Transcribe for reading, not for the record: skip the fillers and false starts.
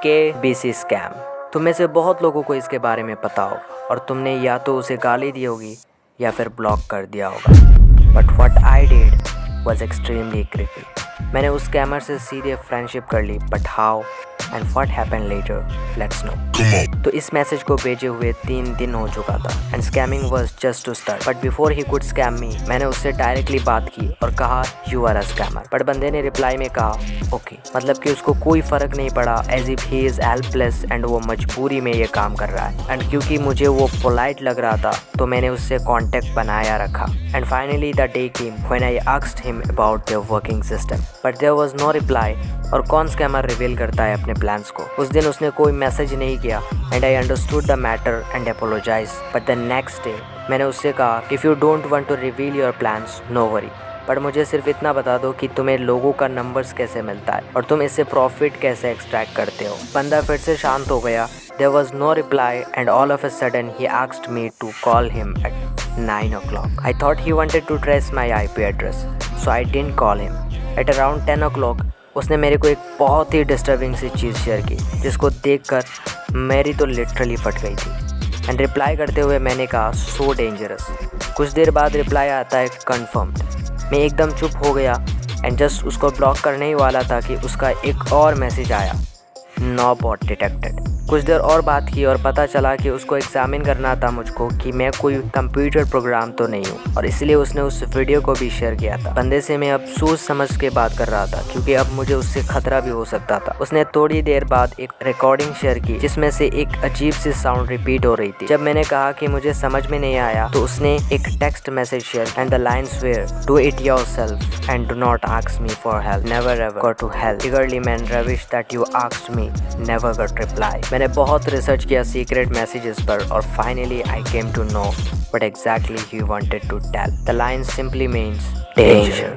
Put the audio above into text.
KBC scam. तुम में से बहुत लोगों को इसके बारे में पता होगा और तुमने या तो उसे गाली दी होगी या फिर ब्लॉक कर दिया होगा। But what I did was extremely creepy. मैंने उस स्कैमर से सीधे फ्रेंडशिप कर ली। But how and what happened later, let's know. तो इस मैसेज को भेजे हुए 3 दिन हो चुका था and scamming was just to start. But before he could scam me, मैंने उससे डायरेक्टली बात की और कहा you are a scammer. But बंदे ने रिप्लाई में कहा ओके, मतलब कि उसको कोई फर्क नहीं पड़ा, as if he is helpless and वो मजबूरी में ये काम कर रहा है। एंड क्योंकि मुझे वो पोलाइट लग रहा था तो मैंने उससे कॉन्टेक्ट बनाया रखा। And finally the day came when I asked him about their working system, but there was no reply. और कौन स्कैमर रिवील करता है अपने प्लान्स को। उस दिन उसने कोई मैसेज नहीं किया and I understood the matter and apologise. But the next day मैंने उससे कहा if you don't want to reveal your plans no worry, but मुझे सिर्फ इतना बता दो कि तुम्हें लोगों का नंबर्स कैसे मिलता है और तुम इससे प्रॉफिट कैसे एक्सट्रैक्ट करते हो। बंदा फिर से शांत हो गया। There was no reply and all of a sudden he asked me to call him at 9 o'clock. I thought he wanted to trace my IP address, so I didn't call him. At around 10 o'clock उसने मेरे को एक बहुत ही disturbing सी चीज़ share की जिसको देखकर मेरी तो लिटरली फट गई थी। एंड रिप्लाई करते हुए मैंने कहा सो डेंजरस। कुछ देर बाद रिप्लाई आता है कन्फर्म्ड। मैं एकदम चुप हो गया एंड जस्ट उसको ब्लॉक करने ही वाला था कि उसका एक और मैसेज आया, नो बॉट डिटेक्टेड। कुछ देर और बात की और पता चला कि उसको एग्जामिन करना था मुझको कि मैं कोई कंप्यूटर प्रोग्राम तो नहीं हूँ, और इसलिए उसने उस वीडियो को भी शेयर किया था। बंदे से मैं अब सोच समझ के बात कर रहा था क्योंकि अब मुझे उससे खतरा भी हो सकता था। उसने थोड़ी देर बाद एक रिकॉर्डिंग शेयर की जिसमें से एक अजीब सी साउंड रिपीट हो रही थी। जब मैंने कहा कि मुझे समझ में नहीं आया तो उसने एक text message share and the lines were do it yourself and do not ask me for help, never ever go to help, eagerly man रविश that you asked me, never got reply. मैंने बहुत research किया secret messages पर और finally I came to know what exactly he wanted to tell. The line simply means danger.